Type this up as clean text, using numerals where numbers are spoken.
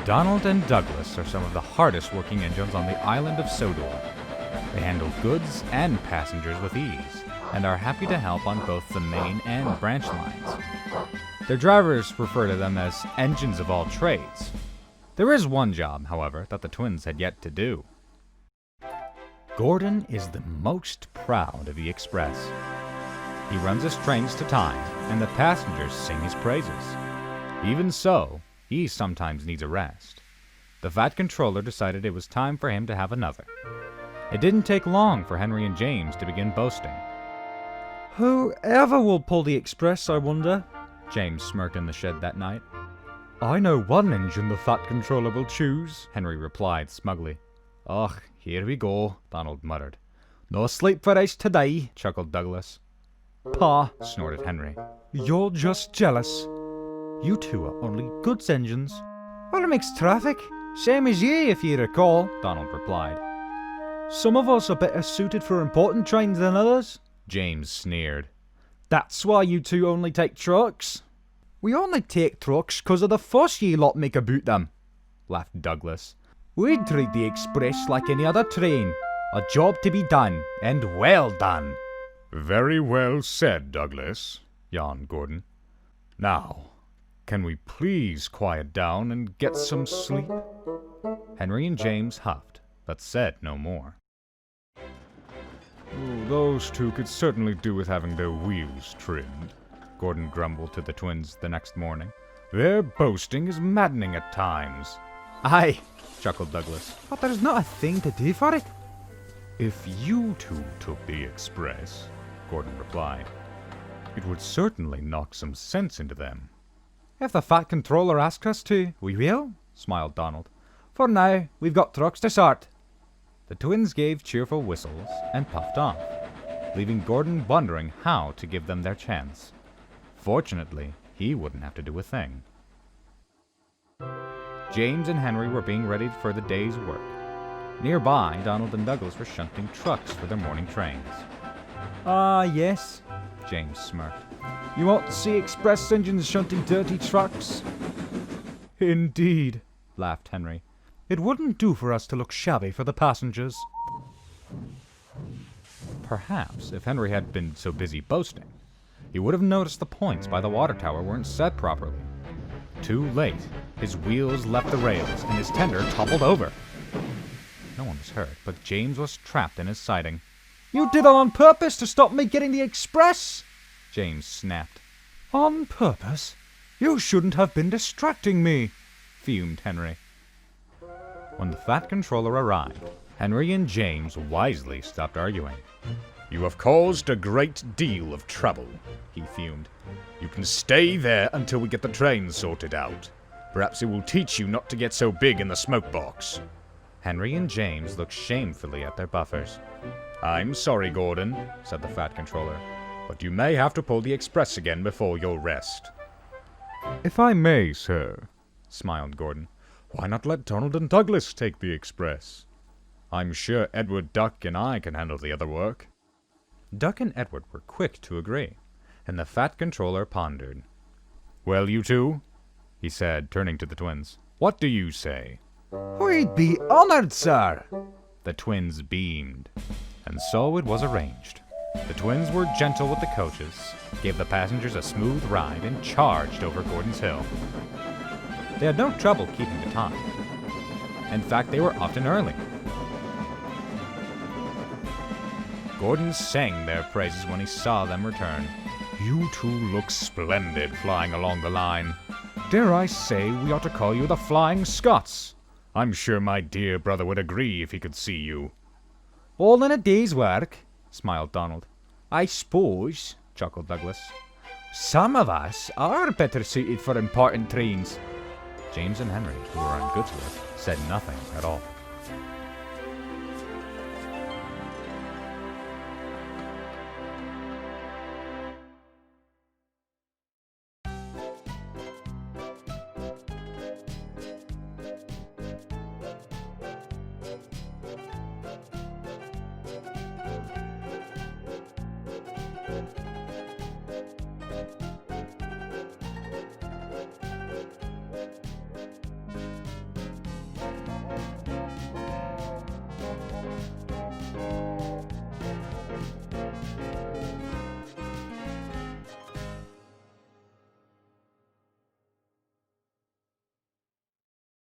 Donald and Douglas are some of the hardest working engines on the island of Sodor. They handle goods and passengers with ease, and are happy to help on both the main and branch lines. Their drivers refer to them as engines of all trades. There is one job, however, that the twins had yet to do. Gordon is the most proud of the Express. He runs his trains to time, and the passengers sing his praises. Even so, he sometimes needs a rest. The Fat Controller decided it was time for him to have another. It didn't take long for Henry and James to begin boasting. Whoever will pull the Express, I wonder? James smirked in the shed that night. I know one engine the Fat Controller will choose, Henry replied smugly. Ugh, here we go, Donald muttered. No sleep for us today, chuckled Douglas. Pa, snorted Henry. You're just jealous. You two are only goods engines. Well, it makes traffic. Same as you, if you recall, Donald replied. Some of us are better suited for important trains than others, James sneered. That's why you two only take trucks. We only take trucks 'cause of the fuss ye lot make about them, laughed Douglas. We'd treat the Express like any other train. A job to be done, and well done. Very well said, Douglas, yawned Gordon. Now, can we please quiet down and get some sleep? Henry and James huffed, but said no more. Those two could certainly do with having their wheels trimmed, Gordon grumbled to the twins the next morning. Their boasting is maddening at times. Aye, chuckled Douglas. But there's not a thing to do for it. If you two took the Express, Gordon replied, it would certainly knock some sense into them. If the Fat Controller asks us to, we will, smiled Donald. For now, we've got trucks to sort. The twins gave cheerful whistles and puffed off, leaving Gordon wondering how to give them their chance. Fortunately, he wouldn't have to do a thing. James and Henry were being readied for the day's work. Nearby, Donald and Douglas were shunting trucks for their morning trains. Ah, yes, James smirked. You want to see express engines shunting dirty trucks? Indeed, laughed Henry. It wouldn't do for us to look shabby for the passengers. Perhaps if Henry had been so busy boasting, he would have noticed the points by the water tower weren't set properly. Too late, his wheels left the rails and his tender toppled over. No one was hurt, but James was trapped in his siding. You did it on purpose to stop me getting the express, James snapped. On purpose? You shouldn't have been distracting me, fumed Henry. When the Fat Controller arrived, Henry and James wisely stopped arguing. You have caused a great deal of trouble, he fumed. You can stay there until we get the train sorted out. Perhaps it will teach you not to get so big in the smoke box. Henry and James looked shamefully at their buffers. I'm sorry, Gordon, said the Fat Controller, but you may have to pull the Express again before your rest. If I may, sir, smiled Gordon, why not let Donald and Douglas take the Express? I'm sure Edward, Duck, and I can handle the other work. Duck and Edward were quick to agree, and the Fat Controller pondered. Well, you two, he said, turning to the twins, what do you say? We'd be honored, sir. The twins beamed, and so it was arranged. The twins were gentle with the coaches, gave the passengers a smooth ride, and charged over Gordon's Hill. They had no trouble keeping the time. In fact, they were often early. Gordon sang their praises when he saw them return. You two look splendid flying along the line. Dare I say we ought to call you the Flying Scots? I'm sure my dear brother would agree if he could see you. All in a day's work, smiled Donald. I suppose, chuckled Douglas. Some of us are better suited for important trains. James and Henry, who were on goods work, said nothing at all.